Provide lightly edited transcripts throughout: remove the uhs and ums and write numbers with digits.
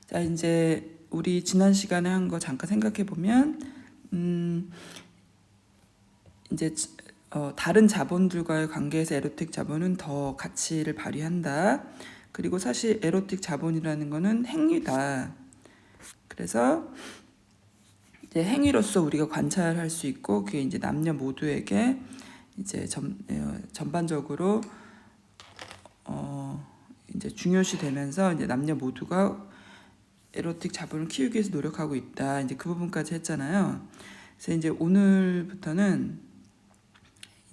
자, 이제 우리 지난 시간에 한 거 잠깐 생각해 보면, 이제 다른 자본들과의 관계에서 에로틱 자본은 더 가치를 발휘한다. 그리고 사실 에로틱 자본이라는 거는 행위다. 그래서 이제 행위로서 우리가 관찰할 수 있고, 그게 이제 남녀 모두에게 이제 전반적으로 이제 중요시 되면서 이제 남녀 모두가 에로틱 자본을 키우기 위해서 노력하고 있다. 이제 그 부분까지 했잖아요. 그래서 이제 오늘부터는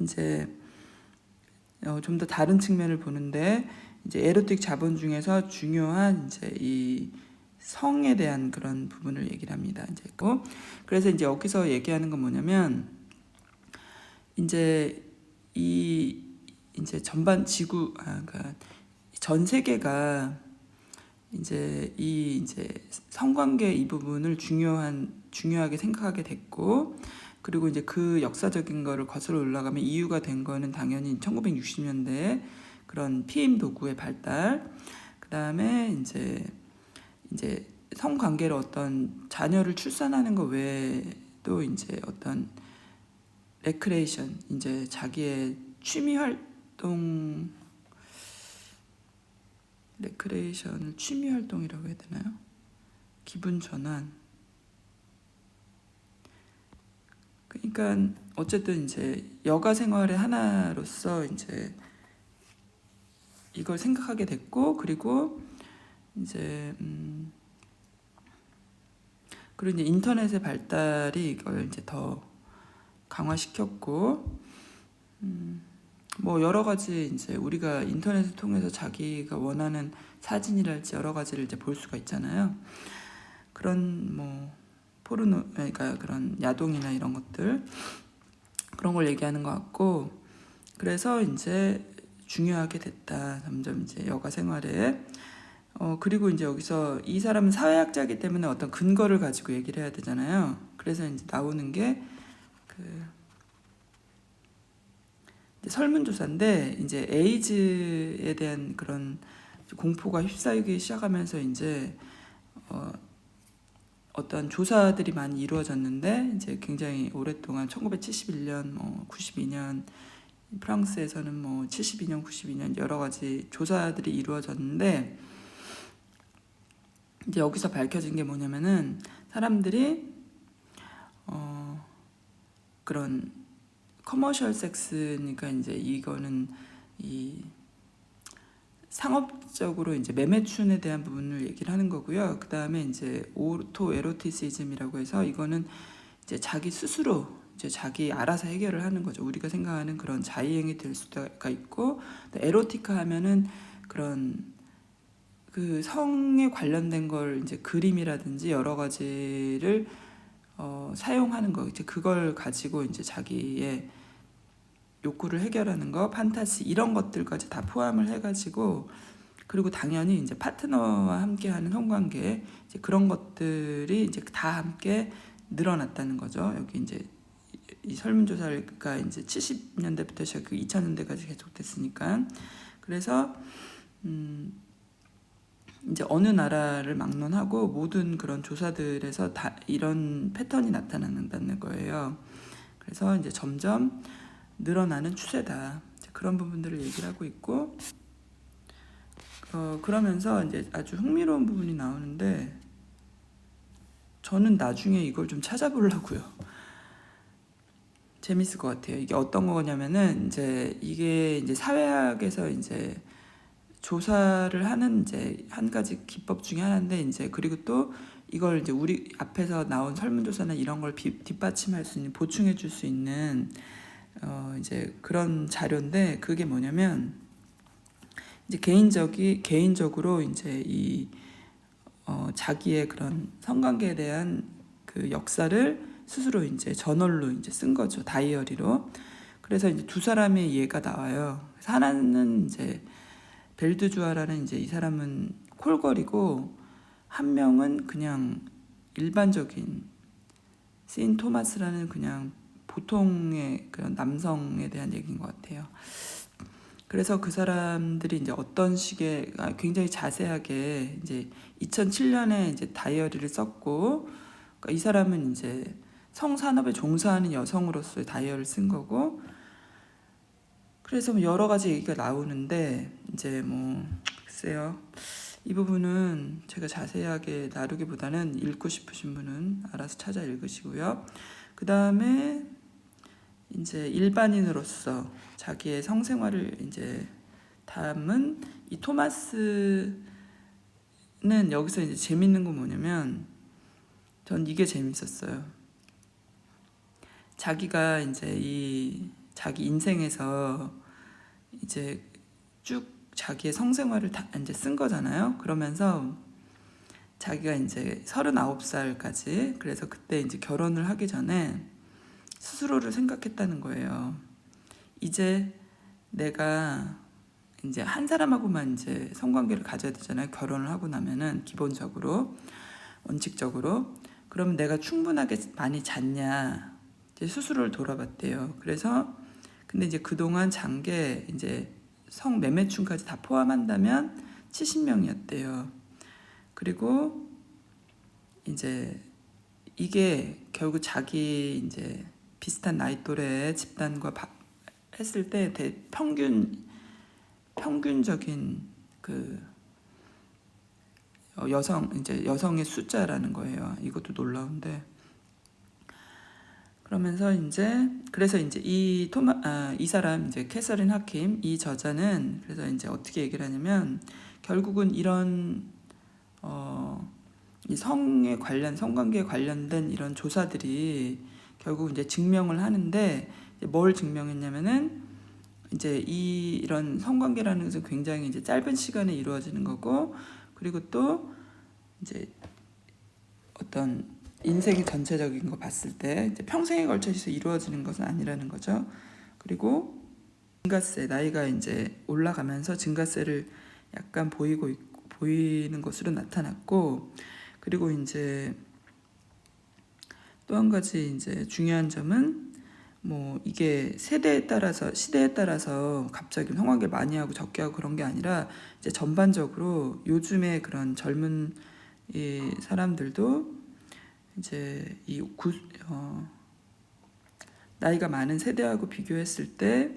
이제 좀 더 다른 측면을 보는데, 이제 에로틱 자본 중에서 중요한 이제 이 성에 대한 그런 부분을 얘기를 합니다. 이제 그래서 이제 여기서 얘기하는 건 뭐냐면, 이제 이 이제 전반 그러니까 전 세계가 이제 성관계 이 부분을 중요하게 생각하게 됐고, 그리고 이제 그 역사적인 거를 거슬러 올라가면 이유가 된 거는 당연히 1960년대에 그런 피임 도구의 발달, 그 다음에 이제 성관계로 어떤 자녀를 출산하는 거 외에도 이제 어떤 레크레이션, 이제 자기의 취미 활동, 레크레이션을 취미 활동이라고 해야 되나요? 기분 전환. 그러니까 어쨌든 이제 여가 생활의 하나로서 이제 이걸 생각하게 됐고, 그리고 이제 그리고 이제 인터넷의 발달이 이걸 이제 더 강화시켰고, 뭐 여러 가지 이제 우리가 인터넷을 통해서 자기가 원하는 사진이랄지 여러 가지를 이제 볼 수가 있잖아요. 그런 뭐 포르노, 그러니까 그런 야동이나 이런 것들, 그런 걸 얘기하는 것 같고, 그래서 이제 중요하게 됐다. 점점 이제 여가 생활에. 그리고 이제 여기서 이 사람은 사회학자이기 때문에 어떤 근거를 가지고 얘기를 해야 되잖아요. 그래서 이제 나오는 게 설문조사인데, 이제 에이즈에 대한 그런 공포가 휩싸이기 시작하면서 이제 어떤 조사들이 많이 이루어졌는데, 이제 굉장히 오랫동안 1971년, 92년 프랑스에서는 뭐 72년, 92년 여러 가지 조사들이 이루어졌는데, 이제 여기서 밝혀진 게 뭐냐면은 사람들이 그런 커머셜 섹스니까 이제 이거는 이 상업적으로 이제 매매춘에 대한 부분을 얘기를 하는 거고요. 그 다음에 이제 오토 에로티시즘이라고 해서 이거는 이제 자기 스스로 이제 자기 알아서 해결을 하는 거죠. 우리가 생각하는 그런 자의행위 될 수가 있고, 에로티카 하면은 그런 그 성에 관련된 걸 이제 그림이라든지 여러 가지를 사용하는 거, 이제 그걸 가지고 이제 자기의 욕구를 해결하는 거, 판타지 이런 것들까지 다 포함을 해가지고, 그리고 당연히 이제 파트너와 함께하는 성관계, 이제 그런 것들이 이제 다 함께 늘어났다는 거죠. 여기 이제 이 설문조사가 이제 70년대부터 시작해 2000년대까지 계속됐으니까. 그래서 이제 어느 나라를 막론하고 모든 그런 조사들에서 다 이런 패턴이 나타난다는 거예요. 그래서 이제 점점 늘어나는 추세다. 그런 부분들을 얘기를 하고 있고, 그러면서 이제 아주 흥미로운 부분이 나오는데, 저는 나중에 이걸 좀 찾아보려고요. 재밌을 것 같아요. 이게 어떤 거냐면은 이제 이게 이제 사회학에서 이제 조사를 하는 이제 한 가지 기법 중에 하나인데, 이제 그리고 또 이걸 이제 우리 앞에서 나온 설문조사나 이런 걸 뒷받침할 수 있는, 보충해 줄 수 있는 이제 그런 자료인데, 그게 뭐냐면 이제 개인적으로 이제 이 자기의 그런 성관계에 대한 그 역사를 스스로 이제 저널로 이제 쓴 거죠. 다이어리로. 그래서 이제 두 사람의 예가 나와요. 하나는 이제 벨드주아라는 이제 이 사람은 콜걸이고, 한 명은 그냥 일반적인 세인 토마스라는 그냥 보통의 그런 남성에 대한 얘기인 것 같아요. 그래서 그 사람들이 이제 어떤 식의 굉장히 자세하게 이제 2007년에 이제 다이어리를 썼고, 그러니까 이 사람은 이제 성산업에 종사하는 여성으로서의 다이어리를 쓴 거고, 그래서 뭐 여러 가지 얘기가 나오는데 이제 뭐 글쎄요. 이 부분은 제가 자세하게 나누기보다는 읽고 싶으신 분은 알아서 찾아 읽으시고요. 그 다음에 이제 일반인으로서 자기의 성생활을 이제 담은 이 토마스는 여기서 이제 재밌는 건 뭐냐면 전 이게 재밌었어요. 자기가 이제 이 자기 인생에서 이제 쭉 자기의 성생활을 다 이제 쓴 거잖아요. 그러면서 자기가 이제 39살까지, 그래서 그때 이제 결혼을 하기 전에 스스로를 생각했다는 거예요. 이제 내가 이제 한 사람하고만 이제 성관계를 가져야 되잖아요. 결혼을 하고 나면은 기본적으로, 원칙적으로. 그러면 내가 충분하게 많이 잤냐, 이제 스스로를 돌아봤대요. 그래서 근데 이제 그동안 잔 게 이제 성매매충까지 다 포함한다면 70명이었대요. 그리고 이제 이게 결국 자기 이제 비슷한 나이 또래 집단과 했을 때 평균적인 그 여성의 숫자라는 거예요. 이것도 놀라운데. 그러면서 이제 그래서 이제 이 사람 이제 캐서린 하킴, 이 저자는 그래서 이제 어떻게 얘기를 하냐면 결국은 이런 이 성관계에 관련된 이런 조사들이 결국 이제 증명을 하는데, 뭘 증명했냐면은 이제 이런 성관계라는 것은 굉장히 이제 짧은 시간에 이루어지는 거고, 그리고 또 이제 어떤 인생의 전체적인 거 봤을 때 이제 평생에 걸쳐서 이루어지는 것은 아니라는 거죠. 그리고 증가세, 나이가 이제 올라가면서 증가세를 약간 보이는 것으로 나타났고, 그리고 이제 또 한 가지 이제 중요한 점은 뭐 이게 시대에 따라서 갑자기 성관계 많이 하고 적게 하고 그런 게 아니라 이제 전반적으로 요즘에 그런 젊은 이 사람들도 이제 나이가 많은 세대하고 비교했을 때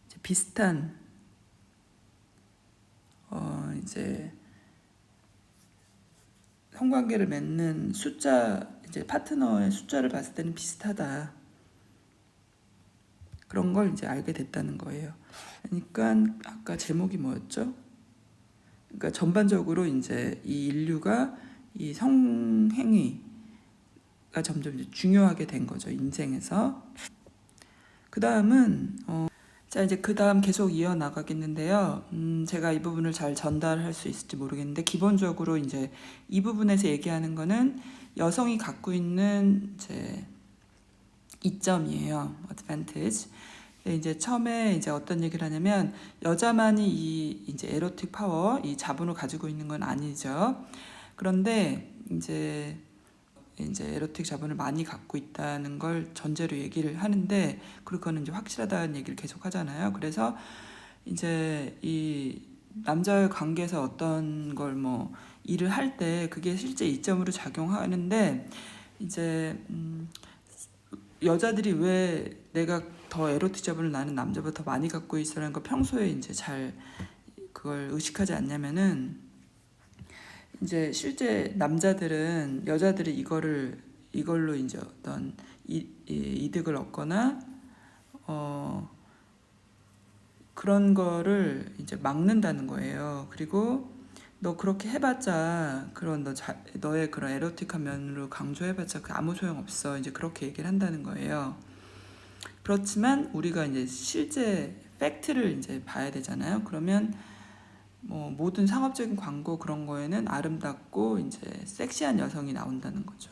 이제 비슷한 이제 성관계를 맺는 숫자, 이제 파트너의 숫자를 봤을 때는 비슷하다. 그런 걸 이제 알게 됐다는 거예요. 그러니까 아까 제목이 뭐였죠? 그러니까 전반적으로 이제 이 인류가 이 성행위가 점점 이제 중요하게 된 거죠, 인생에서. 그 다음은 자 이제 그 다음 계속 이어 나가겠는데요. 제가 이 부분을 잘 전달할 수 있을지 모르겠는데, 기본적으로 이제 이 부분에서 얘기하는 거는 여성이 갖고 있는 이제 이점이에요, advantage. 이제 처음에 이제 어떤 얘기를 하냐면 여자만이 이 이제 에로틱 파워, 이 자본을 가지고 있는 건 아니죠. 그런데 이제 에로틱 자본을 많이 갖고 있다는 걸 전제로 얘기를 하는데, 그거는 이제 확실하다는 얘기를 계속 하잖아요. 그래서 이제 이 남자의 관계에서 어떤 걸 뭐 일을 할 때 그게 실제 이점으로 작용하는데, 이제 여자들이 왜 내가 더 에로틱 자본을 나는 남자보다 더 많이 갖고 있어라는 거 평소에 이제 잘 그걸 의식하지 않냐면은, 이제 실제 남자들은 여자들이 이걸로 이제 어떤 이득을 얻거나 그런 거를 이제 막는다는 거예요. 그리고 너 그렇게 해봤자 그런 너의 그런 에로틱한 면으로 강조해봤자 그 아무 소용 없어. 이제 그렇게 얘기를 한다는 거예요. 그렇지만 우리가 이제 실제 팩트를 이제 봐야 되잖아요. 그러면 뭐 모든 상업적인 광고 그런 거에는 아름답고 이제 섹시한 여성이 나온다는 거죠.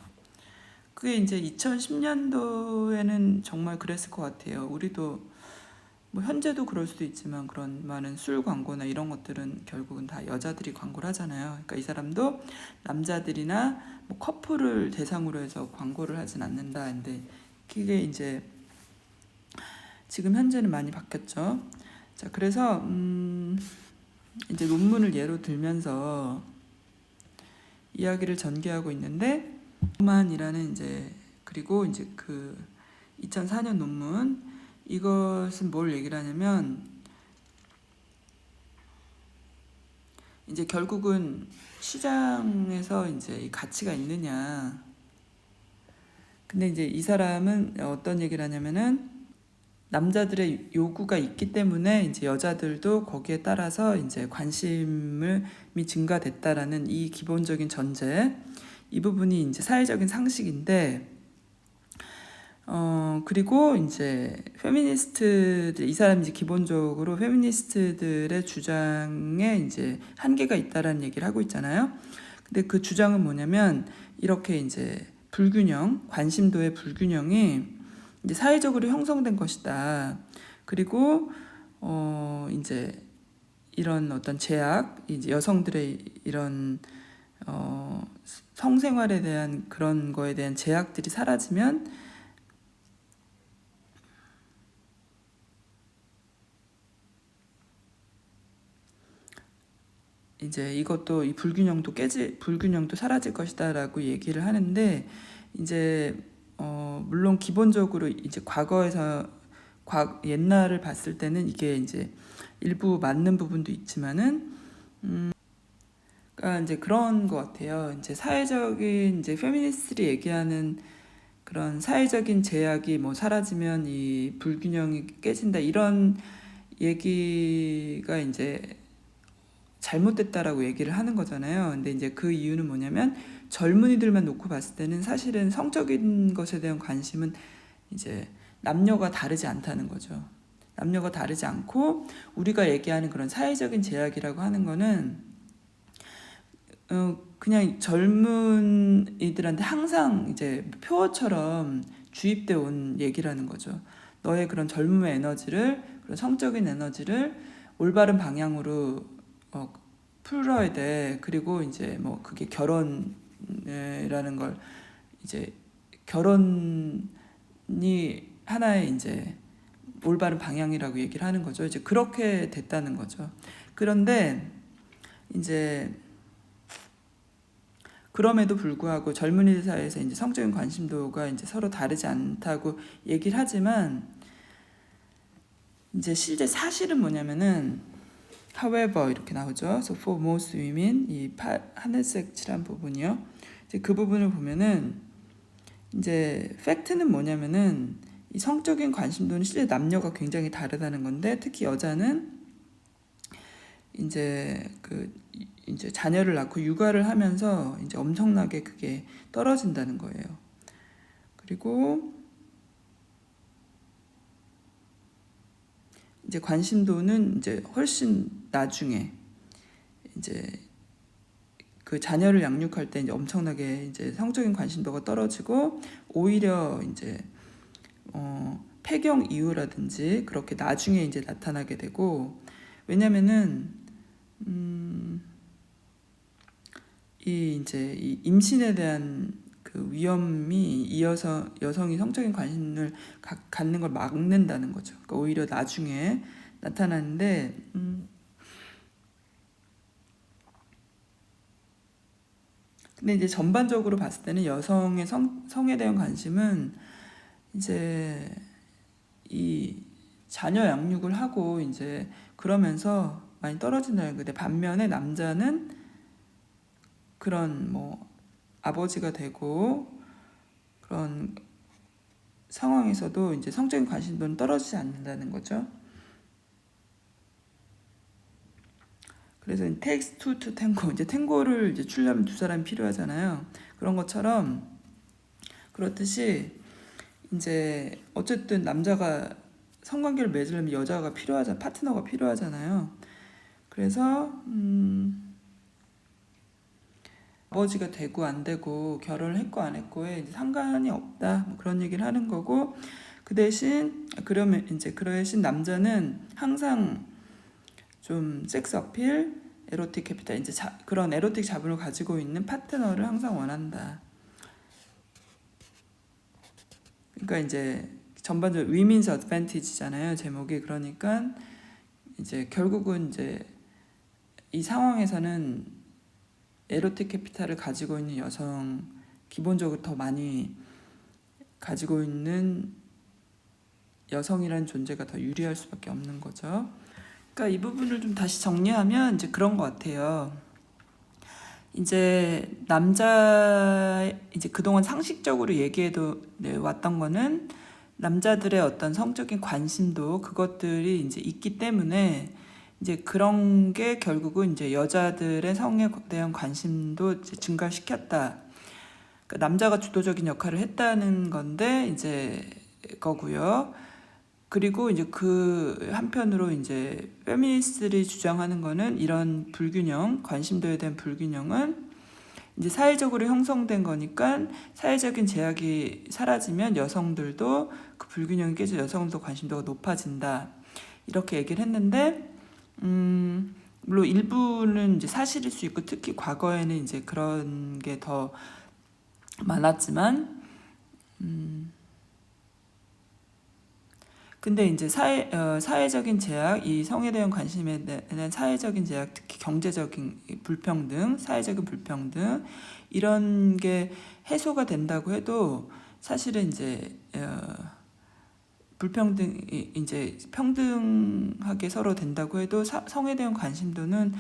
그게 이제 2010년도에는 정말 그랬을 것 같아요. 우리도 뭐 현재도 그럴 수도 있지만 그런 많은 술 광고나 이런 것들은 결국은 다 여자들이 광고를 하잖아요. 그러니까 이 사람도 남자들이나 뭐 커플을 대상으로 해서 광고를 하진 않는다. 근데 그게 이제 지금 현재는 많이 바뀌었죠. 자, 그래서 이제 논문을 예로 들면서 이야기를 전개하고 있는데, 만이라는 이제, 그리고 이제 그 2004년 논문, 이것은 뭘 얘기를 하냐면 이제 결국은 시장에서 이제 이 가치가 있느냐. 근데 이제 이 사람은 어떤 얘기를 하냐면은 남자들의 요구가 있기 때문에 이제 여자들도 거기에 따라서 이제 관심이 증가됐다라는 이 기본적인 전제, 이 부분이 이제 사회적인 상식인데, 그리고 이제 페미니스트들, 이 사람이 이제 기본적으로 페미니스트들의 주장에 이제 한계가 있다라는 얘기를 하고 있잖아요. 근데 그 주장은 뭐냐면 이렇게 이제 불균형, 관심도의 불균형이 이제 사회적으로 형성된 것이다. 그리고 이제 이런 어떤 제약, 이제 여성들의 이런 성생활에 대한 그런 거에 대한 제약들이 사라지면 이제 이것도 이 불균형도 사라질 것이다라고 얘기를 하는데, 이제 물론 기본적으로 이제 과거에서 옛날을 봤을 때는 이게 이제 일부 맞는 부분도 있지만은 그러니까 이제 그런 것 같아요. 이제 사회적인 이제 페미니스트들이 얘기하는 그런 사회적인 제약이 뭐 사라지면 이 불균형이 깨진다, 이런 얘기가 이제 잘못됐다라고 얘기를 하는 거잖아요. 근데 이제 그 이유는 뭐냐면 젊은이들만 놓고 봤을 때는 사실은 성적인 것에 대한 관심은 이제 남녀가 다르지 않다는 거죠. 남녀가 다르지 않고 우리가 얘기하는 그런 사회적인 제약이라고 하는 거는 그냥 젊은이들한테 항상 이제 표어처럼 주입돼 온 얘기라는 거죠. 너의 그런 젊음의 에너지를, 그런 성적인 에너지를 올바른 방향으로 풀어야 돼. 그리고 이제 뭐 그게 결혼이라는 걸, 이제 결혼이 하나의 이제 올바른 방향이라고 얘기를 하는 거죠. 이제 그렇게 됐다는 거죠. 그런데 이제 그럼에도 불구하고 젊은이들 사이에서 이제 성적인 관심도가 이제 서로 다르지 않다고 얘기를 하지만, 이제 실제 사실은 뭐냐면은 however 이렇게 나오죠. So for most women, 이 하늘색 칠한 부분이요. 이제 그 부분을 보면은 이제 팩트는 뭐냐면은 이 성적인 관심도는 실제 남녀가 굉장히 다르다는 건데, 특히 여자는 이제 이제 자녀를 낳고 육아를 하면서 이제 엄청나게 그게 떨어진다는 거예요. 그리고 이제 관심도는 이제 훨씬 나중에 이제 그 자녀를 양육할 때 이제 엄청나게 이제 성적인 관심도가 떨어지고, 오히려 이제 폐경 이후라든지 그렇게 나중에 이제 나타나게 되고, 왜냐면은 이 이제 이 임신에 대한 그 위험이 이어서 여성이 성적인 관심을 갖는 걸 막는다는 거죠. 그러니까 오히려 나중에 나타나는데, 근데 이제 전반적으로 봤을 때는 여성의 성에 대한 관심은 이제 이 자녀 양육을 하고 이제 그러면서 많이 떨어진다는 건데, 반면에 남자는 그런 뭐 아버지가 되고 그런 상황에서도 이제 성적인 관심도는 떨어지지 않는다는 거죠. 그래서 takes two to tango, 이제 탱고를 이제 추려면 두 사람이 필요하잖아요. 그런 것처럼, 그렇듯이 이제 어쨌든 남자가 성관계를 맺으려면 여자가 파트너가 필요하잖아요. 그래서 아버지가 되고 안 되고 결혼을 했고 안 했고에 상관이 없다, 뭐 그런 얘기를 하는 거고, 그 대신 남자는 항상 좀 섹스 어필, 에로틱 캐피탈, 이제 그런 에로틱 자본을 가지고 있는 파트너를 항상 원한다. 그러니까 이제 전반적으로 Women's Advantage잖아요, 제목이. 그러니까 이제 결국은 이제 이 상황에서는 에로틱 캐피탈을 가지고 있는 여성, 기본적으로 더 많이 가지고 있는 여성이라는 존재가 더 유리할 수밖에 없는 거죠. 그러니까 이 부분을 좀 다시 정리하면 이제 그런 것 같아요. 이제 이제 그동안 상식적으로 얘기해도 왔던 거는 남자들의 어떤 성적인 관심도 그것들이 이제 있기 때문에 이제 그런 게 결국은 이제 여자들의 성에 대한 관심도 이제 증가시켰다. 그러니까 남자가 주도적인 역할을 했다는 건데 이제 거고요. 그리고 이제 그 한편으로 이제 페미니스트들이 주장하는 거는 이런 불균형, 관심도에 대한 불균형은 이제 사회적으로 형성된 거니까 사회적인 제약이 사라지면 여성들도 그 불균형이 깨져 여성도 관심도가 높아진다. 이렇게 얘기를 했는데 물론 일부는 이제 사실일 수 있고 특히 과거에는 이제 그런 게 더 많았지만 근데 이제 사회적인 제약, 이 성에 대한 관심에 대한 사회적인 제약, 특히 경제적인 불평등, 사회적인 불평등 이런 게 해소가 된다고 해도 사실은 이제 불평등이 이제 평등하게 서로 된다고 해도 성에 대한 관심도는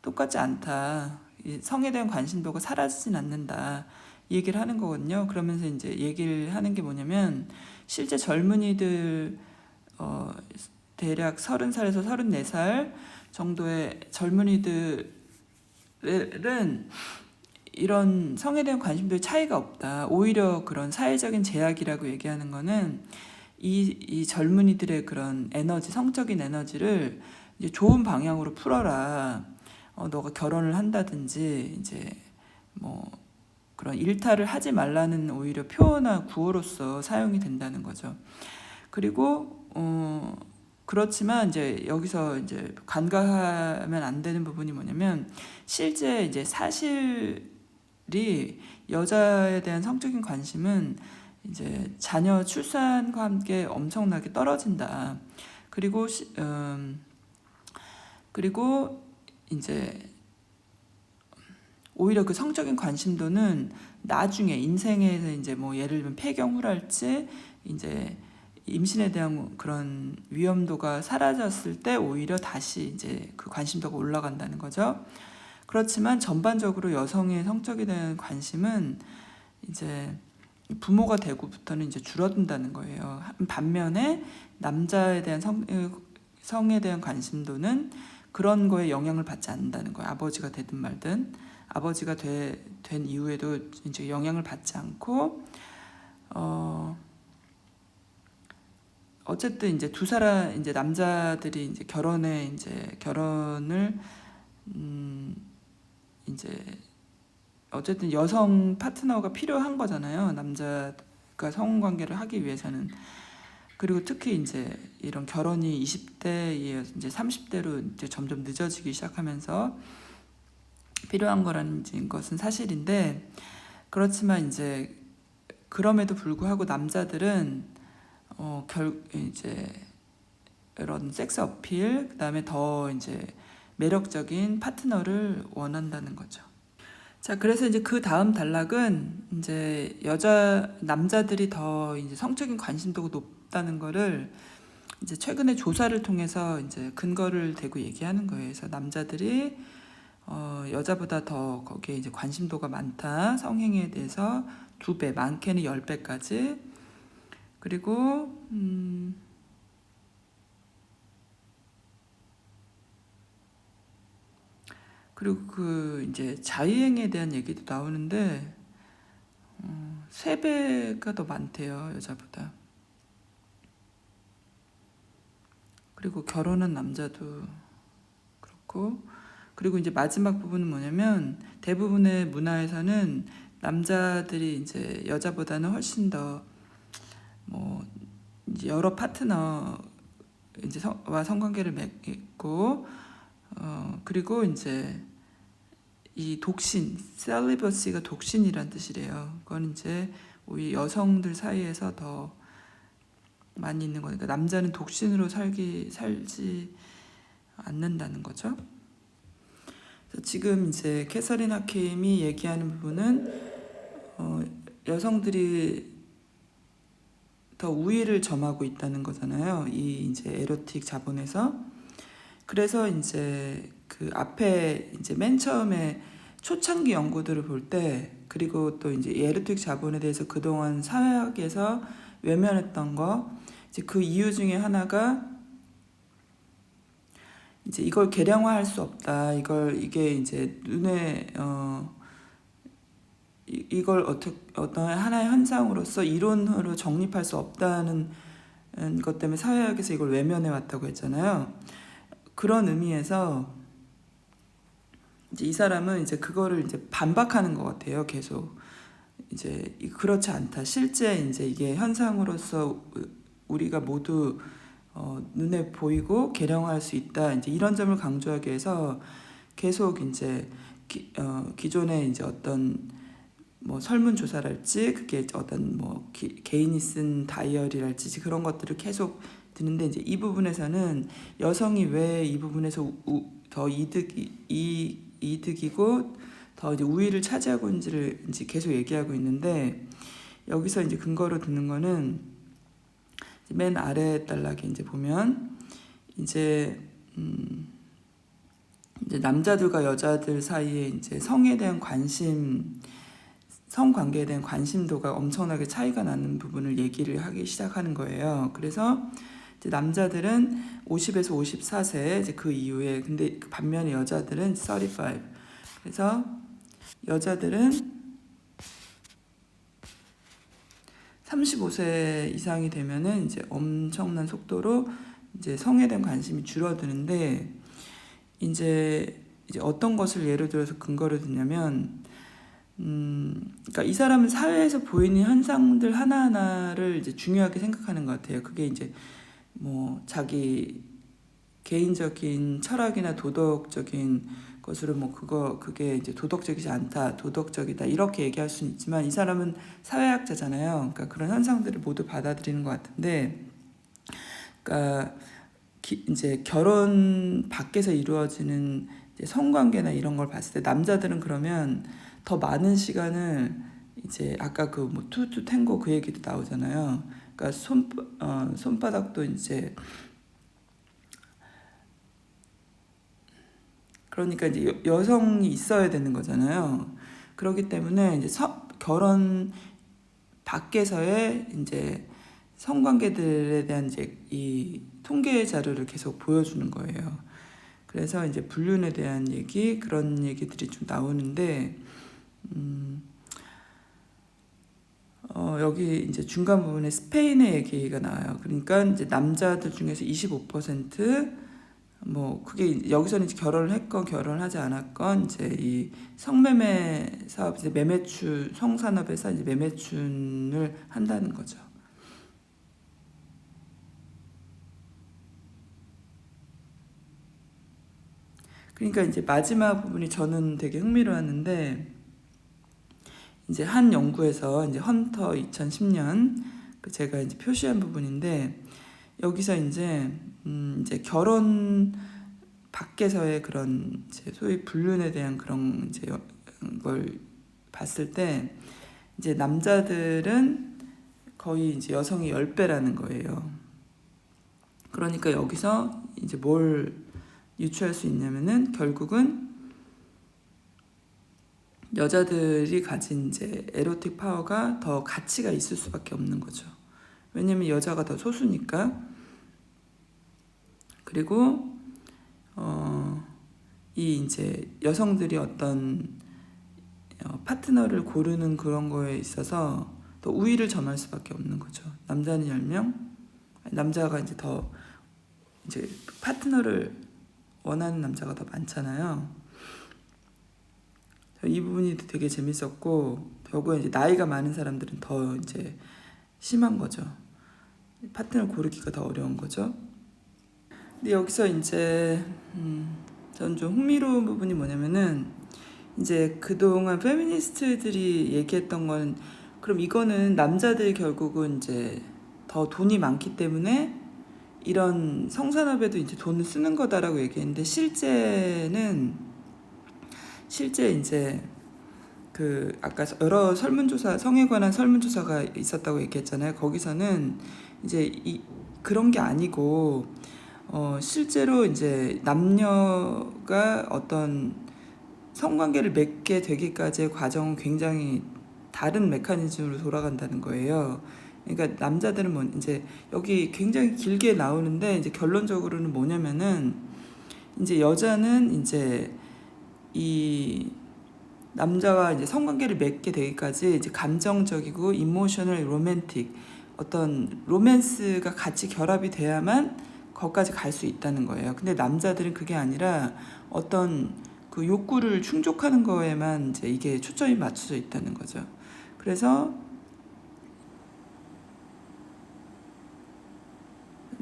똑같지 않다. 성에 대한 관심도가 사라지진 않는다. 이 얘기를 하는 거거든요. 그러면서 이제 얘기를 하는 게 뭐냐면 실제 젊은이들 대략 30살에서 34살 정도의 젊은이들은 이런 성에 대한 관심도의 차이가 없다. 오히려 그런 사회적인 제약이라고 얘기하는 거는 이 젊은이들의 그런 에너지, 성적인 에너지를 이제 좋은 방향으로 풀어라. 너가 결혼을 한다든지 이제 뭐 그런 일탈을 하지 말라는 오히려 표어나 구호로서 사용이 된다는 거죠. 그리고 그렇지만 이제 여기서 이제 간과하면 안 되는 부분이 뭐냐면 실제 이제 사실이 여자에 대한 성적인 관심은 이제 자녀 출산과 함께 엄청나게 떨어진다. 그리고 그리고 이제 오히려 그 성적인 관심도는 나중에 인생에서 이제 뭐 예를 들면 폐경후랄지 이제 임신에 대한 그런 위험도가 사라졌을 때 오히려 다시 이제 그 관심도가 올라간다는 거죠. 그렇지만 전반적으로 여성의 성적에 대한 관심은 이제 부모가 되고부터는 이제 줄어든다는 거예요. 반면에 남자에 대한 성에 대한 관심도는 그런 거에 영향을 받지 않는다는 거예요. 아버지가 되든 말든. 아버지가 된 이후에도 이제 영향을 받지 않고 어쨌든 이제 이제 남자들이 이제 결혼을 이제 어쨌든 여성 파트너가 필요한 거잖아요. 남자가 성관계를 하기 위해서는. 그리고 특히 이제 이런 결혼이 20대에 이제 30대로 이제 점점 늦어지기 시작하면서 필요한 거라는 것은 사실인데 그렇지만 이제 그럼에도 불구하고 남자들은 이제 이런 섹스 어필 그다음에 더 이제 매력적인 파트너를 원한다는 거죠. 자, 그래서 이제 그 다음 단락은 이제 남자들이 더 이제 성적인 관심도가 높다는 거를 이제 최근에 조사를 통해서 이제 근거를 대고 얘기하는 거예요. 그래서 남자들이 여자보다 더 거기에 이제 관심도가 많다. 성행위에 대해서 2배, 많게는 10배까지. 그리고 그리고 그 이제 자유행위에 대한 얘기도 나오는데 3배가 더 많대요, 여자보다. 그리고 결혼한 남자도 그렇고 그리고 이제 마지막 부분은 뭐냐면 대부분의 문화에서는 남자들이 이제 여자보다는 훨씬 더 뭐 이제 여러 파트너 이제 와 성관계를 맺고 그리고 이제 이 독신, 셀리버시가 독신이란 뜻이래요. 그건 이제 오히려 여성들 사이에서 더 많이 있는 거니까 남자는 독신으로 살지 않는다는 거죠. 그래서 지금 이제 캐서린 하킴이 얘기하는 부분은 여성들이 더 우위를 점하고 있다는 거잖아요. 이 이제 에로틱 자본에서. 그래서 이제 그 앞에 이제 맨 처음에 초창기 연구들을 볼 때, 그리고 또 이제 에로틱 자본에 대해서 그동안 사회학에서 외면했던 거, 이제 그 이유 중에 하나가 이제 이걸 계량화할 수 없다. 이게 이제 눈에 이걸 어떤 하나의 현상으로서 이론으로 정립할 수 없다는 것 때문에 사회학에서 이걸 외면해 왔다고 했잖아요. 그런 의미에서 이제 이 사람은 이제 그거를 이제 반박하는 것 같아요. 계속 이제 그렇지 않다. 실제 이제 이게 현상으로서 우리가 모두 눈에 보이고 계량화할 수 있다. 이제 이런 점을 강조하기 위해서 계속 이제 기존의 이제 어떤 뭐 설문조사랄지 그게 어떤 뭐 개인이 쓴 다이어리랄지 그런 것들을 계속 드는데, 이제 이 부분에서는 여성이 왜 이 부분에서 더 이득이고 더 이제 우위를 차지하고 있는지를 이제 계속 얘기하고 있는데, 여기서 이제 근거로 드는 거는 맨 아래 단락에 이제 보면 이제 남자들과 여자들 사이에 이제 성에 대한 관심, 성관계에 대한 관심도가 엄청나게 차이가 나는 부분을 얘기를 하기 시작하는 거예요. 그래서 이제 남자들은 50에서 54세 이제 그 이후에, 근데 반면에 여자들은 35. 그래서 여자들은 35세 이상이 되면은 이제 엄청난 속도로 이제 성에 대한 관심이 줄어드는데, 이제 어떤 것을 예로 들어서 근거를 드냐면, 그러니까 이 사람은 사회에서 보이는 현상들 하나하나를 이제 중요하게 생각하는 것 같아요. 그게 이제 뭐 자기 개인적인 철학이나 도덕적인 것으로 뭐 그게 이제 도덕적이지 않다, 도덕적이다 이렇게 얘기할 수는 있지만, 이 사람은 사회학자잖아요. 그러니까 그런 현상들을 모두 받아들이는 것 같은데, 그러니까 이제 결혼 밖에서 이루어지는 이제 성관계나 이런 걸 봤을 때 남자들은 그러면 더 많은 시간을 이제 아까 그 뭐 투투 탱고 그 얘기도 나오잖아요. 그러니까 손바닥도 이제, 그러니까 이제 여성이 있어야 되는 거잖아요. 그렇기 때문에 이제 결혼 밖에서의 이제 성관계들에 대한 이제 이 통계 자료를 계속 보여주는 거예요. 그래서 이제 불륜에 대한 얘기, 그런 얘기들이 좀 나오는데, 여기 이제 중간 부분에 스페인의 얘기가 나와요. 그러니까 이제 남자들 중에서 25%, 뭐 그게 여기서는 이제 결혼을 했건 결혼을 하지 않았건 이제 이 성매매 사업, 이제 매매춘, 성산업에서 이제 매매춘을 한다는 거죠. 그러니까 이제 마지막 부분이 저는 되게 흥미로웠는데, 이제 한 연구에서 이제 헌터 2010년 그 제가 이제 표시한 부분인데, 여기서 이제 결혼 밖에서의 그런 이제 소위 불륜에 대한 그런 이제 걸 봤을 때, 이제 남자들은 거의 이제 여성이 10배라는 거예요. 그러니까 여기서 이제 뭘 유추할 수 있냐면은, 결국은 여자들이 가진 이제 에로틱 파워가 더 가치가 있을 수밖에 없는 거죠. 왜냐면 여자가 더 소수니까. 그리고 이 이제 여성들이 어떤 파트너를 고르는 그런 거에 있어서 더 우위를 점할 수밖에 없는 거죠. 남자는 10명, 남자가 이제 더 이제 파트너를 원하는 남자가 더 많잖아요. 이 부분이 되게 재밌었고, 더구나 이제 나이가 많은 사람들은 더 이제 심한 거죠. 파트너를 고르기가 더 어려운 거죠. 근데 여기서 이제 전 좀 흥미로운 부분이 뭐냐면은, 이제 그동안 페미니스트들이 얘기했던 건 그럼 이거는 남자들이 결국은 이제 더 돈이 많기 때문에 이런 성산업에도 이제 돈을 쓰는 거다라고 얘기했는데, 실제 이제 그 아까 여러 설문조사, 성에 관한 설문조사가 있었다고 얘기했잖아요. 거기서는 이제 그런 게 아니고 실제로 이제 남녀가 어떤 성관계를 맺게 되기까지의 과정은 굉장히 다른 메커니즘으로 돌아간다는 거예요. 그러니까 남자들은 뭐 이제 여기 굉장히 길게 나오는데, 이제 결론적으로는 뭐냐면은, 이제 여자는 이제 이 남자와 이제 성관계를 맺게 되기까지 이제 감정적이고 이모셔널 로맨틱, 어떤 로맨스가 같이 결합이 돼야만 거기까지 갈 수 있다는 거예요. 근데 남자들은 그게 아니라 어떤 그 욕구를 충족하는 거에만 이제 이게 초점이 맞춰져 있다는 거죠. 그래서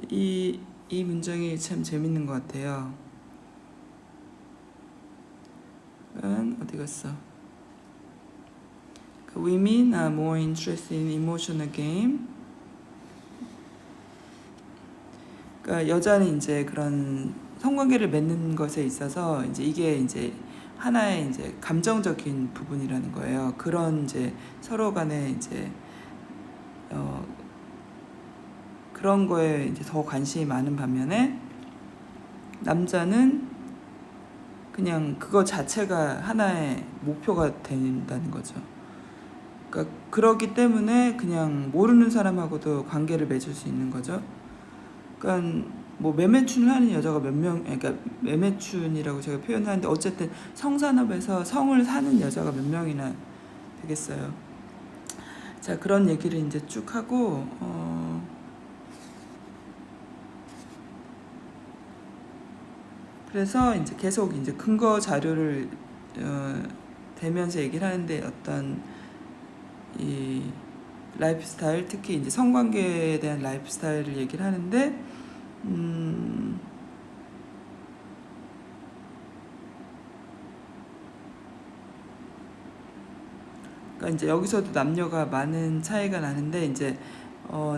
이 문장이 참 재밌는 것 같아요. 어디 갔어? Women are more interested in emotional game. 그러니까 여자는 이제 그런 성관계를 맺는 것에 있어서 이제 이게 이제 하나의 이제 감정적인 부분이라는 거예요. 그런 이제 서로 간에 이제 그런 거에 이제 더 관심이 많은 반면에, 남자는 그냥 그거 자체가 하나의 목표가 된다는 거죠. 그러니까 그러기 때문에 그냥 모르는 사람하고도 관계를 맺을 수 있는 거죠. 그러니까 뭐 매매춘을 하는 여자가 몇 명, 그러니까 매매춘이라고 제가 표현하는데, 어쨌든 성산업에서 성을 사는 여자가 몇 명이나 되겠어요. 자, 그런 얘기를 이제 쭉 하고 그래서 이제 계속 이제 근거 자료를 대면서 얘기를 하는데, 어떤 이 라이프스타일, 특히 이제 성관계에 대한 라이프스타일을 얘기를 하는데, 그러니까 이제 여기서도 남녀가 많은 차이가 나는데, 이제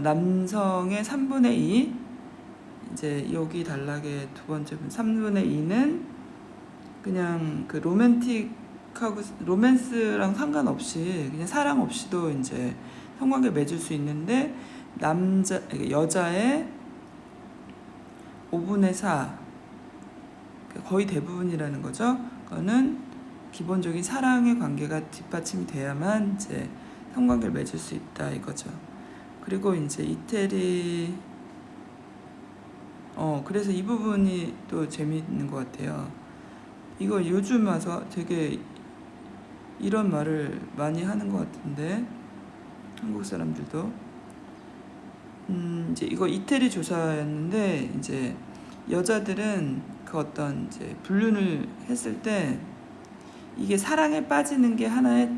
남성의 3분의 2, 이제 여기 단락의 두 번째 분 3분의 2는 그냥 그 로맨틱하고 로맨스랑 상관없이 그냥 사랑 없이도 이제 성관계 맺을 수 있는데, 여자의 5분의 4, 거의 대부분이라는 거죠. 그거는 기본적인 사랑의 관계가 뒷받침이 돼야만 이제 성관계를 맺을 수 있다 이거죠. 그리고 이제 이태리 그래서 이 부분이 또 재미있는 것 같아요. 이거 요즘 와서 되게 이런 말을 많이 하는 것 같은데, 한국 사람들도. 이제 이거 이태리 조사였는데, 이제 여자들은 그 어떤 이제 불륜을 했을 때 이게 사랑에 빠지는 게 하나의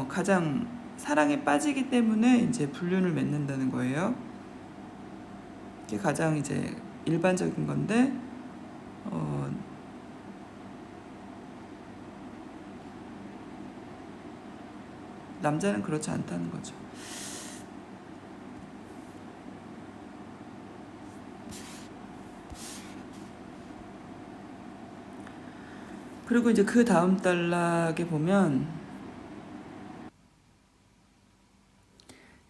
가장, 사랑에 빠지기 때문에 이제 불륜을 맺는다는 거예요. 이게 가장 이제 일반적인 건데, 남자는 그렇지 않다는 거죠. 그리고 이제 그 다음 단락에 보면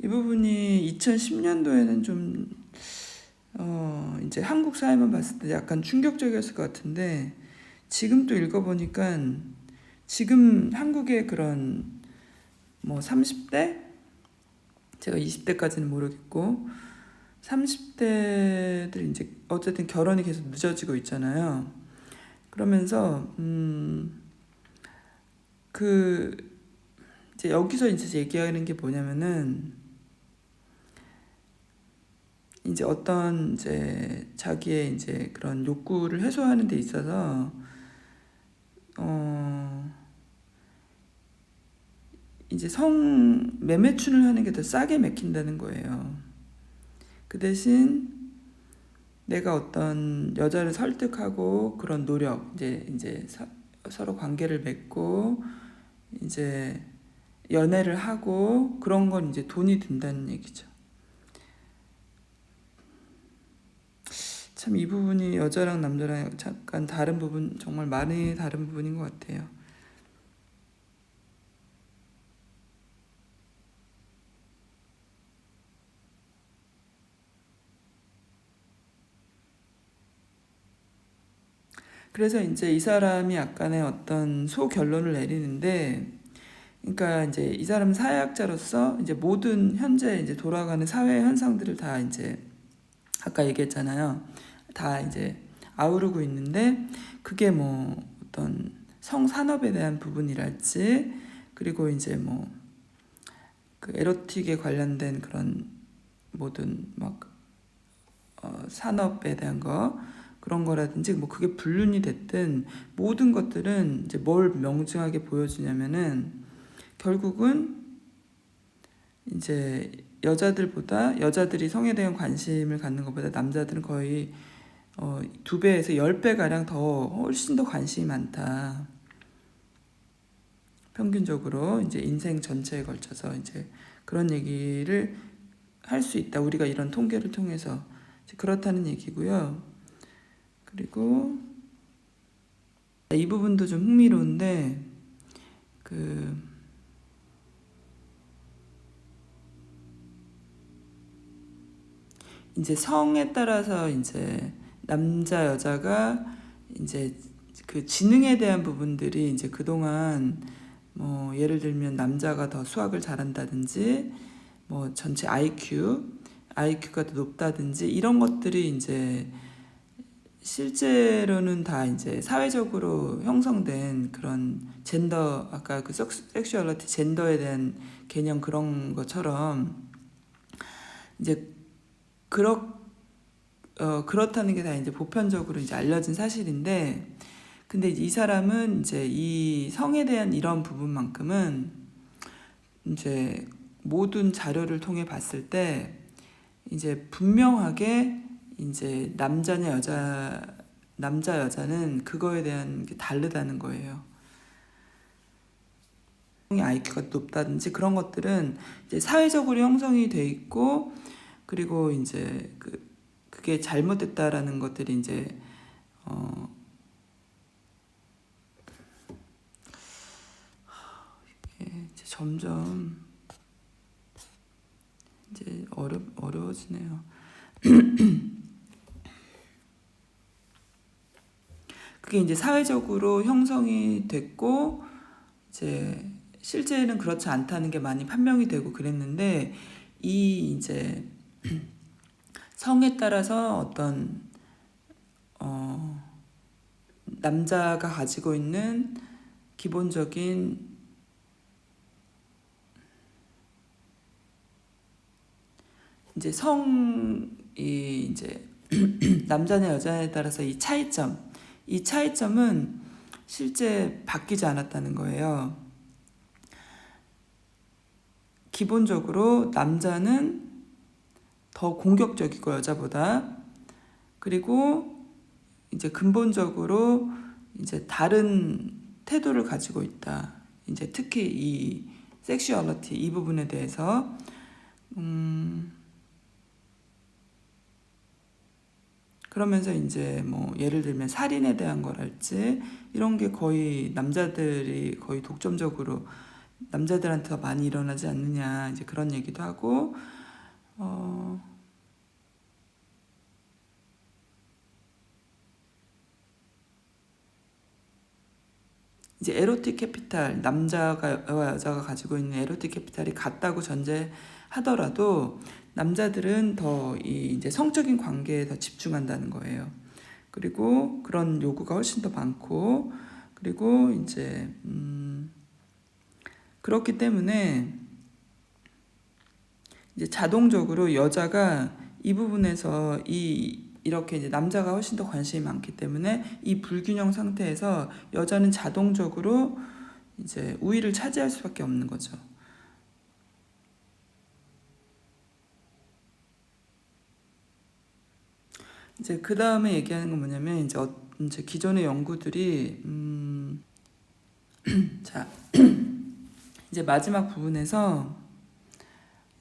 이 부분이 2010년도에는 좀 이제 한국 사회만 봤을 때 약간 충격적이었을 것 같은데, 지금 또 읽어보니까 지금 한국의 그런 뭐 30대? 제가 20대까지는 모르겠고 30대들 이제 어쨌든 결혼이 계속 늦어지고 있잖아요. 그러면서 그 이제 여기서 이제 얘기하는 게 뭐냐면은, 이제 어떤 이제 자기의 이제 그런 욕구를 해소하는 데 있어서 이제 매매춘을 하는 게 더 싸게 맥힌다는 거예요. 그 대신 내가 어떤 여자를 설득하고 그런 노력, 이제 서로 관계를 맺고 이제 연애를 하고 그런 건 이제 돈이 든다는 얘기죠. 참 이 부분이 여자랑 남자랑 잠깐 다른 부분, 정말 많이 다른 부분인 것 같아요. 그래서 이제 이 사람이 약간의 어떤 소결론을 내리는데, 그러니까 이제 이 사람 사회학자로서 이제 모든 현재 이제 돌아가는 사회 현상들을 다 이제 아까 얘기했잖아요. 다 이제 아우르고 있는데, 그게 뭐 어떤 성산업에 대한 부분이랄지, 그리고 이제 뭐 그 에로틱에 관련된 그런 모든 막 산업에 대한 거, 그런 거라든지 뭐 그게 불륜이 됐든 모든 것들은 이제 뭘 명징하게 보여주냐면은 결국은 이제 여자들이 성에 대한 관심을 갖는 것보다 남자들은 거의 2배에서 10배가량 더 훨씬 더 관심이 많다. 평균적으로 이제 인생 전체에 걸쳐서 이제 그런 얘기를 할 수 있다. 우리가 이런 통계를 통해서 그렇다는 얘기고요. 그리고 이 부분도 좀 흥미로운데, 그 이제 성에 따라서 이제 남자 여자가 이제 그 지능에 대한 부분들이 이제 그동안 뭐 예를 들면 남자가 더 수학을 잘한다든지 뭐 전체 IQ가 더 높다든지 이런 것들이 이제 실제로는 다 이제 사회적으로 형성된 그런 젠더, 아까 그 섹슈얼리티 젠더에 대한 개념 그런 것처럼 이제 그렇다는 게 다 이제 보편적으로 이제 알려진 사실인데, 근데 이 사람은 이제 이 성에 대한 이런 부분만큼은 이제 모든 자료를 통해 봤을 때 이제 분명하게 이제 남자 여자는 그거에 대한 게 다르다는 거예요. IQ가 높다든지 그런 것들은 이제 사회적으로 형성이 돼 있고, 그리고 이제 그게 잘못됐다라는 것들이 이제 이제 점점 이제 어려워지네요. 그게 이제 사회적으로 형성이 됐고 이제 실제는 그렇지 않다는 게 많이 판명이 되고 그랬는데, 이 이제 성에 따라서 어떤 남자가 가지고 있는 기본적인 이제 성이 이제 남자냐 여자냐에 따라서 이 차이점은 실제 바뀌지 않았다는 거예요. 기본적으로 남자는 더 공격적이고 여자보다, 그리고 이제 근본적으로 이제 다른 태도를 가지고 있다. 이제 특히 이 섹슈얼리티 이 부분에 대해서 그러면서 이제 뭐 예를 들면 살인에 대한 거랄지 이런 게 거의 남자들이 거의 독점적으로 남자들한테 더 많이 일어나지 않느냐, 이제 그런 얘기도 하고 이제 에로틱 캐피탈, 남자가 여자가 가지고 있는 에로틱 캐피탈이 같다고 전제하더라도 남자들은 더 이 이제 성적인 관계에 더 집중한다는 거예요. 그리고 그런 요구가 훨씬 더 많고, 그리고 이제 그렇기 때문에 이제 자동적으로 여자가 이 부분에서 이렇게 이제 남자가 훨씬 더 관심이 많기 때문에 이 불균형 상태에서 여자는 자동적으로 이제 우위를 차지할 수밖에 없는 거죠. 이제 그 다음에 얘기하는 건 뭐냐면 이제 기존의 연구들이 자 이제 마지막 부분에서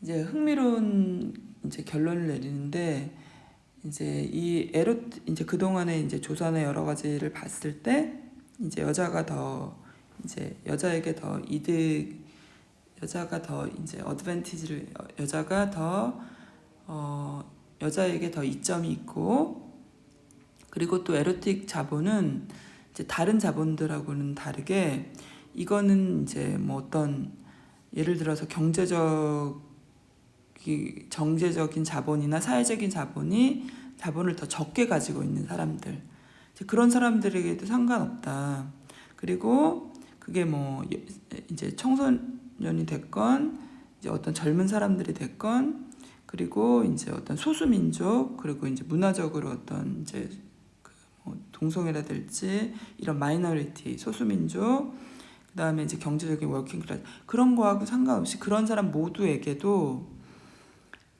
이제 흥미로운 이제 결론을 내리는데, 이제 이제 그동안에 이제 조선의 여러 가지를 봤을 때 이제 여자가 더 이제 여자에게 더 여자가 더 이제 어드밴티지를 여자가 더 여자에게 더 이점이 있고, 그리고 또 에로틱 자본은 이제 다른 자본들하고는 다르게 이거는 이제 뭐 어떤 예를 들어서 경제적인 자본이나 사회적인 자본을 더 적게 가지고 있는 사람들, 그런 사람들에게도 상관없다. 그리고 그게 뭐 이제 청소년이 됐건 이제 어떤 젊은 사람들이 됐건, 그리고 이제 어떤 소수민족, 그리고 이제 문화적으로 어떤 이제 뭐 동성애라든지 이런 마이너리티 소수민족, 그다음에 이제 경제적인 워킹 클래스, 그런 거하고 상관없이 그런 사람 모두에게도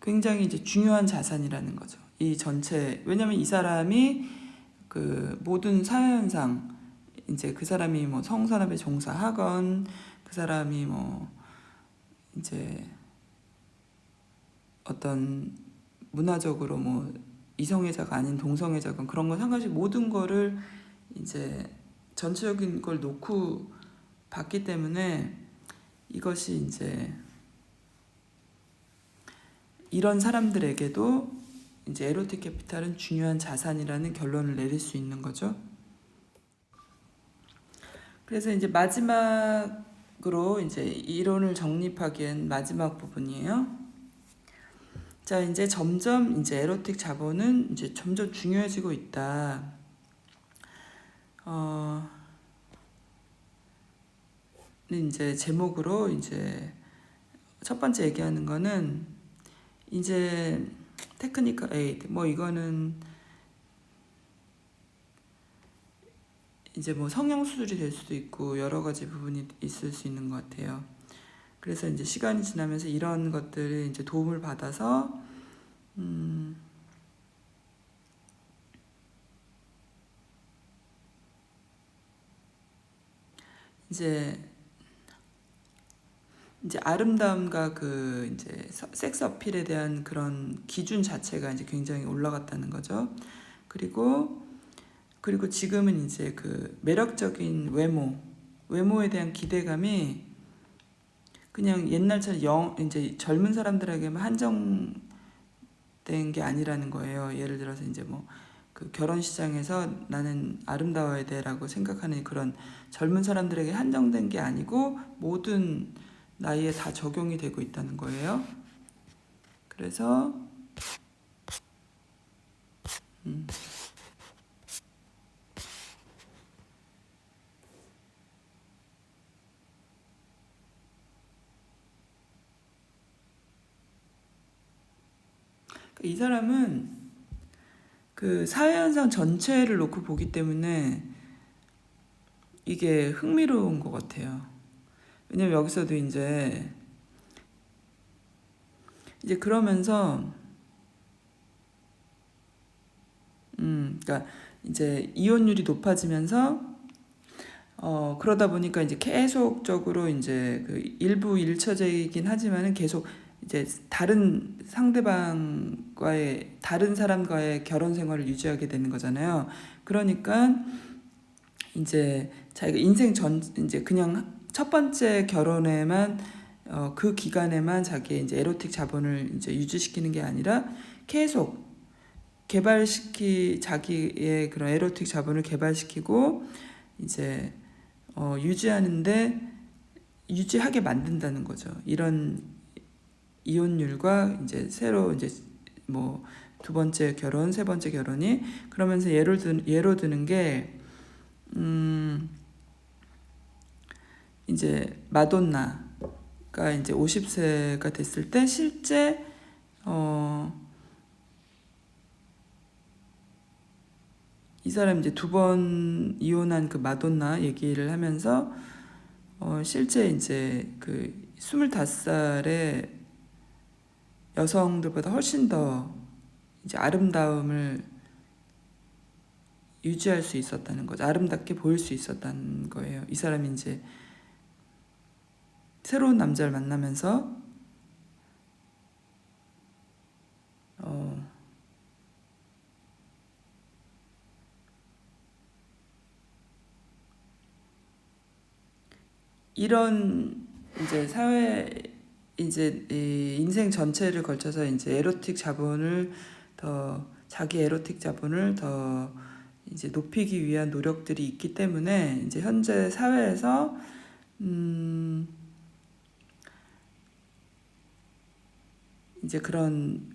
굉장히 이제 중요한 자산이라는 거죠. 이 전체, 왜냐면 이 사람이 그 모든 사회 현상, 이제 그 사람이 뭐 성산업에 종사하건, 그 사람이 뭐 이제 어떤 문화적으로 뭐 이성애자가 아닌 동성애자건 그런 건 상관없이 모든 거를 이제 전체적인 걸 놓고 봤기 때문에, 이것이 이제 이런 사람들에게도 이제 에로틱 캐피탈은 중요한 자산이라는 결론을 내릴 수 있는 거죠. 그래서 이제 마지막으로 이제 이론을 정립하기엔 마지막 부분이에요. 자, 이제 점점 이제 에로틱 자본은 이제 점점 중요해지고 있다. 이제 제목으로 이제 첫 번째 얘기하는 거는 이제 테크니컬 에이드, 뭐 이거는 이제 뭐 성형 수술이 될 수도 있고 여러 가지 부분이 있을 수 있는 것 같아요. 그래서 이제 시간이 지나면서 이런 것들이 이제 도움을 받아서 이제 아름다움과 그 이제 섹스 어필에 대한 그런 기준 자체가 이제 굉장히 올라갔다는 거죠. 그리고 지금은 이제 그 매력적인 외모에 대한 기대감이 그냥 옛날처럼 이제 젊은 사람들에게만 한정된 게 아니라는 거예요. 예를 들어서 이제 뭐 그 결혼 시장에서 나는 아름다워야 돼라고 생각하는 그런 젊은 사람들에게 한정된 게 아니고 모든 나이에 다 적용이 되고 있다는 거예요. 그래서 이 사람은 그 사회현상 전체를 놓고 보기 때문에 이게 흥미로운 것 같아요. 왜냐면 여기서도 이제 그러면서 그러니까 이제 이혼율이 높아지면서 그러다 보니까 이제 계속적으로 이제 그 일부 일처제이긴 하지만은 계속 이제 다른 사람과의 결혼 생활을 유지하게 되는 거잖아요. 그러니까 이제 자기가 인생 이제 그냥 첫 번째 결혼에만 그 기간에만 자기의 이제 에로틱 자본을 이제 유지시키는 게 아니라 계속 자기의 그런 에로틱 자본을 개발시키고 이제 유지하게 만든다는 거죠. 이런 이혼율과 이제 새로 이제 뭐 두 번째 결혼, 세 번째 결혼이, 그러면서 예로 드는 게 이제 마돈나가 이제 50세가 됐을 때 실제 이 사람 이제 두 번 이혼한 그 마돈나 얘기를 하면서 실제 이제 그 25살의 여성들보다 훨씬 더 이제 아름다움을 유지할 수 있었다는 거죠. 아름답게 보일 수 있었다는 거예요. 이 사람이 이제 새로운 남자를 만나면서 이런 이제 사회 이제 이 인생 전체를 걸쳐서 이제 에로틱 자본을 더 자기 에로틱 자본을 더 이제 높이기 위한 노력들이 있기 때문에 이제 현재 사회에서 이제 그런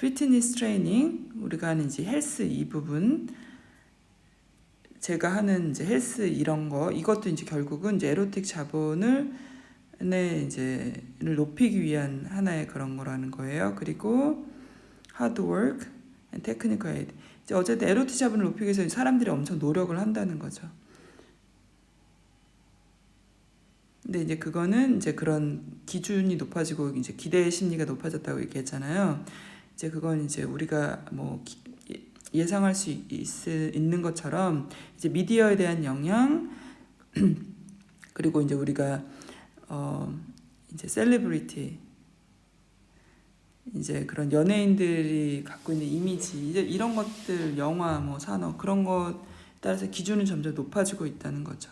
피트니스 트레이닝 우리가 하는 이제 헬스 이 부분 제가 하는 이제 헬스 이런 거 이것도 이제 결국은 이제 에로틱 자본을 이제를 높이기 위한 하나의 그런 거라는 거예요. 그리고 hard work and technical aid. 이제 어쨌든 에로틱 자본을 높이기 위해서 사람들이 엄청 노력을 한다는 거죠. 근데 이제 그거는 이제 그런 기준이 높아지고 이제 기대의 심리가 높아졌다고 얘기했잖아요. 이제 그건 이제 우리가 뭐 예상할 수 있는 것처럼 이제 미디어에 대한 영향 그리고 이제 우리가 이제 셀리브리티 이제 그런 연예인들이 갖고 있는 이미지 이제 이런 것들 영화 뭐 산업 그런 것 따라서 기준은 점점 높아지고 있다는 거죠.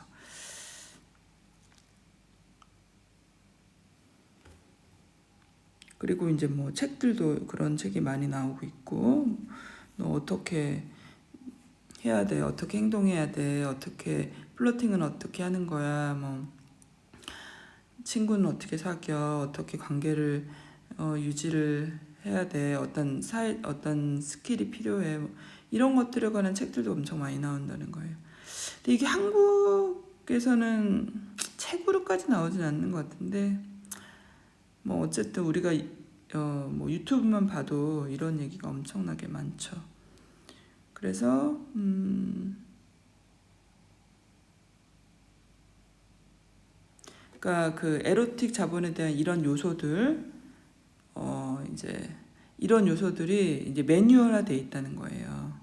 그리고 이제 뭐 책들도 그런 책이 많이 나오고 있고 너 어떻게 해야 돼 어떻게 행동해야 돼 어떻게 플러팅은 어떻게 하는 거야 뭐 친구는 어떻게 사겨 어떻게 관계를 유지를 해야 돼 어떤 스킬이 필요해 뭐 이런 것들에 관한 책들도 엄청 많이 나온다는 거예요. 근데 이게 한국에서는 책으로까지 나오진 않는 것 같은데 뭐 어쨌든 우리가 뭐 유튜브만 봐도 이런 얘기가 엄청나게 많죠. 그래서 그러니까 그 에로틱 자본에 대한 이런 요소들 이제 이런 요소들이 이제 매뉴얼화돼 있다는 거예요.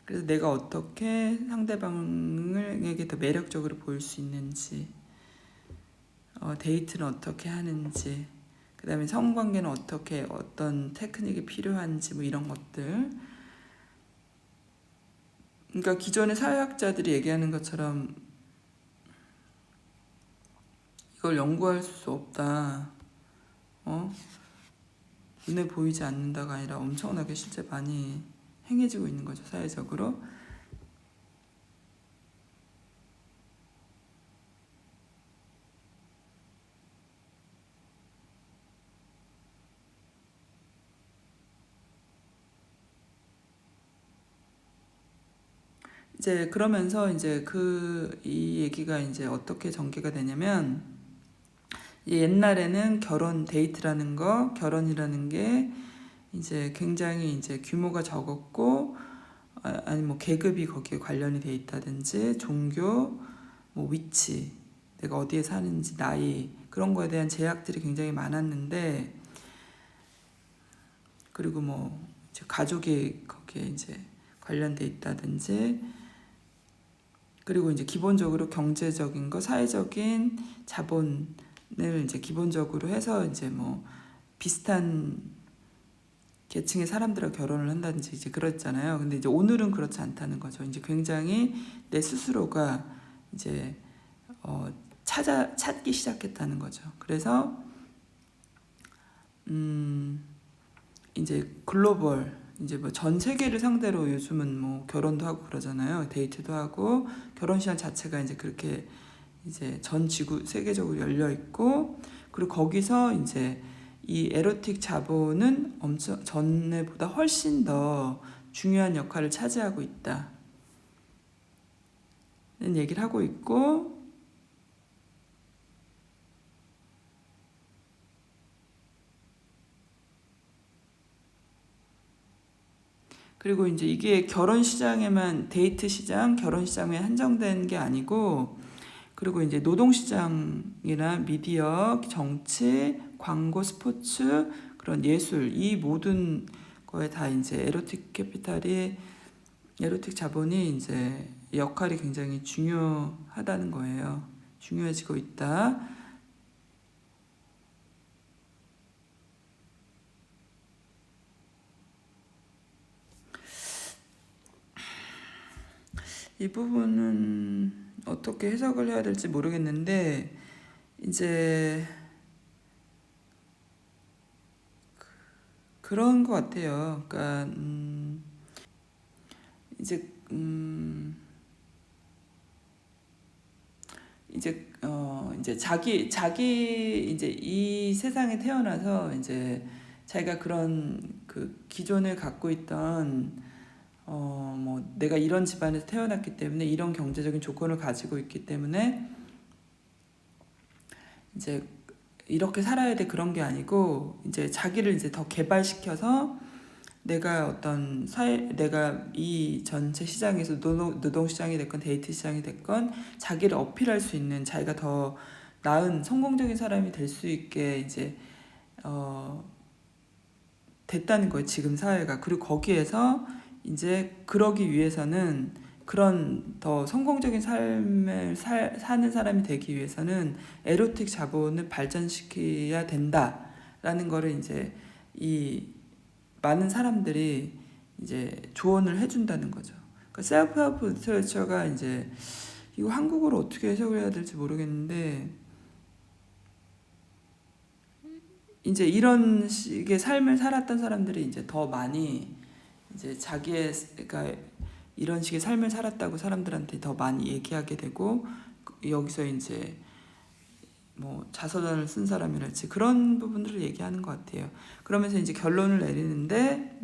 그래서 내가 어떻게 상대방에게 더 매력적으로 보일 수 있는지, 데이트는 어떻게 하는지, 그 다음에 성관계는 어떻게 어떤 테크닉이 필요한지 뭐 이런 것들. 그러니까 기존의 사회학자들이 얘기하는 것처럼 이걸 연구할 수 없다. 눈에 보이지 않는다가 아니라 엄청나게 실제 많이 행해지고 있는 거죠, 사회적으로. 이제 그러면서 이제 이 얘기가 이제 어떻게 전개가 되냐면 옛날에는 결혼이라는 게 이제 굉장히 이제 규모가 적었고 아니 뭐 계급이 거기에 관련이 돼 있다든지 종교 뭐 위치 내가 어디에 사는지 나이 그런 거에 대한 제약들이 굉장히 많았는데 그리고 뭐 이제 가족이 거기에 이제 관련돼 있다든지 그리고 이제 기본적으로 경제적인 거 사회적인 자본을 이제 기본적으로 해서 이제 뭐 비슷한 계층의 사람들하고 결혼을 한다든지 이제 그랬잖아요. 근데 이제 오늘은 그렇지 않다는 거죠. 이제 굉장히 내 스스로가 이제 찾기 시작했다는 거죠. 그래서 이제 글로벌 이제 뭐 전 세계를 상대로 요즘은 뭐 결혼도 하고 그러잖아요. 데이트도 하고 결혼 시장 자체가 이제 그렇게 이제 전 지구 세계적으로 열려 있고 그리고 거기서 이제 이 에로틱 자본은 엄청 전에보다 훨씬 더 중요한 역할을 차지하고 있다는 얘기를 하고 있고 그리고 이제 이게 결혼 시장에만 데이트 시장, 결혼 시장에 한정된 게 아니고 그리고 이제 노동 시장이나 미디어, 정치, 광고, 스포츠, 그런 예술 이 모든 거에 다 이제 에로틱 자본이 이제 역할이 굉장히 중요하다는 거예요. 중요해지고 있다. 이 부분은 어떻게 해석을 해야 될지 모르겠는데 이제 그런 것 같아요. 그러니까 이제 이제 자기 이제 이 세상에 태어나서 이제 자기가 그런 그 기존에 갖고 있던 뭐 내가 이런 집안에서 태어났기 때문에 이런 경제적인 조건을 가지고 있기 때문에 이제 이렇게 살아야 돼 그런 게 아니고 이제 자기를 이제 더 개발시켜서 내가 어떤 내가 이 전체 시장에서 노동 시장이 됐건 데이트 시장이 됐건 자기를 어필할 수 있는 자기가 더 나은 성공적인 사람이 될 수 있게 이제 됐다는 거예요. 지금 사회가. 그리고 거기에서 이제 그러기 위해서는 그런 더 성공적인 삶을 사는 사람이 되기 위해서는 에로틱 자본을 발전시켜야 된다라는 거를 이제 이 많은 사람들이 이제 조언을 해준다는 거죠. 그러니까 셀프 헬프 리터처가 이제 이거 한국어로 어떻게 해석을 해야 될지 모르겠는데 이제 이런 식의 삶을 살았던 사람들이 이제 더 많이 이제 자기의 그러니까 이런 식의 삶을 살았다고 사람들한테 더 많이 얘기하게 되고 여기서 이제 뭐 자서전을 쓴 사람이랄지 그런 부분들을 얘기하는 것 같아요. 그러면서 이제 결론을 내리는데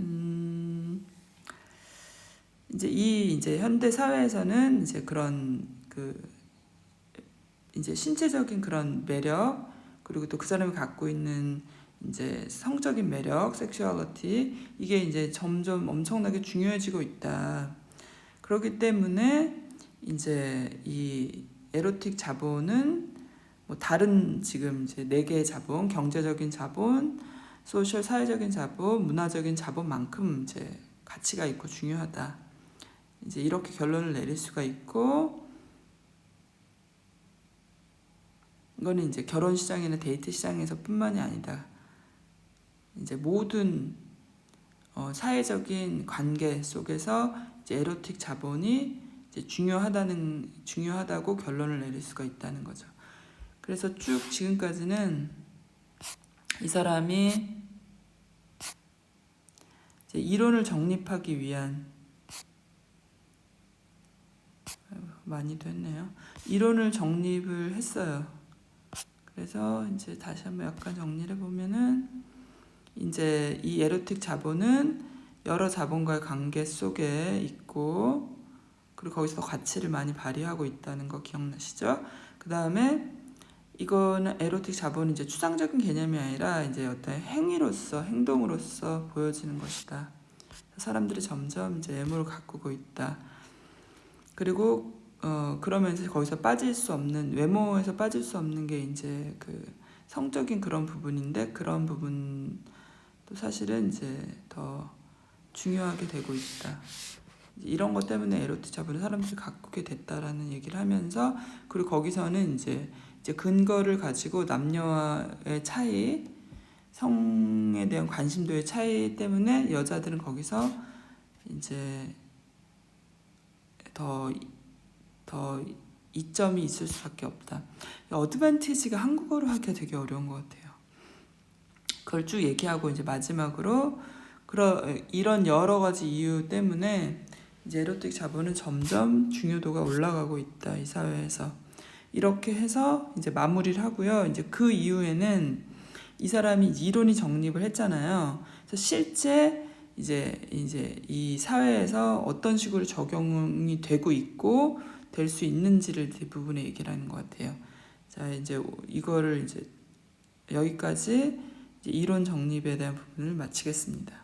이제 현대 사회에서는 이제 그런 그 이제 신체적인 그런 매력 그리고 또 그 사람이 갖고 있는 이제 성적인 매력, 섹슈얼리티 이게 이제 점점 엄청나게 중요해지고 있다. 그렇기 때문에 이제 이 에로틱 자본은 뭐 다른 지금 이제 네 개의 자본, 경제적인 자본, 소셜 사회적인 자본, 문화적인 자본만큼 이제 가치가 있고 중요하다. 이제 이렇게 결론을 내릴 수가 있고 이거는 이제 결혼 시장이나 데이트 시장에서뿐만이 아니다. 이제 모든 사회적인 관계 속에서 이제 에로틱 자본이 이제 중요하다고 결론을 내릴 수가 있다는 거죠. 그래서 쭉 지금까지는 이 사람이 이제 이론을 정립하기 위한 많이도 했네요. 이론을 정립을 했어요. 그래서 이제 다시 한번 약간 정리를 보면은 이제 이 에로틱 자본은 여러 자본과의 관계 속에 있고 그리고 거기서 가치를 많이 발휘하고 있다는 거 기억나시죠? 그 다음에 이거는 에로틱 자본은 이제 추상적인 개념이 아니라 이제 어떤 행위로서 행동으로서 보여지는 것이다. 사람들이 점점 이제 애무를 가꾸고 있다. 그리고 그러면서 거기서 빠질 수 없는 외모에서 빠질 수 없는 게 이제 그 성적인 그런 부분인데 그런 부분도 사실은 이제 더 중요하게 되고 있다. 이런 것 때문에 에로틱 자본을 사람들이 가꾸게 됐다라는 얘기를 하면서 그리고 거기서는 이제 근거를 가지고 남녀의 차이, 성에 대한 관심도의 차이 때문에 여자들은 거기서 이제 더 이점이 있을 수밖에 없다. 어드밴티지가 한국어로 하기가 되게 어려운 것 같아요. 그걸 쭉 얘기하고 이제 마지막으로 이런 여러 가지 이유 때문에 이제 에로틱 자본은 점점 중요도가 올라가고 있다 이 사회에서. 이렇게 해서 이제 마무리를 하고요. 이제 그 이후에는 이 사람이 이론이 정립을 했잖아요. 그래서 실제 이제 이 사회에서 어떤 식으로 적용이 되고 있고 될 수 있는지를 대부분의 얘기를 하는 것 같아요. 자 이제 이거를 이제 여기까지 이제 이론 정립에 대한 부분을 마치겠습니다.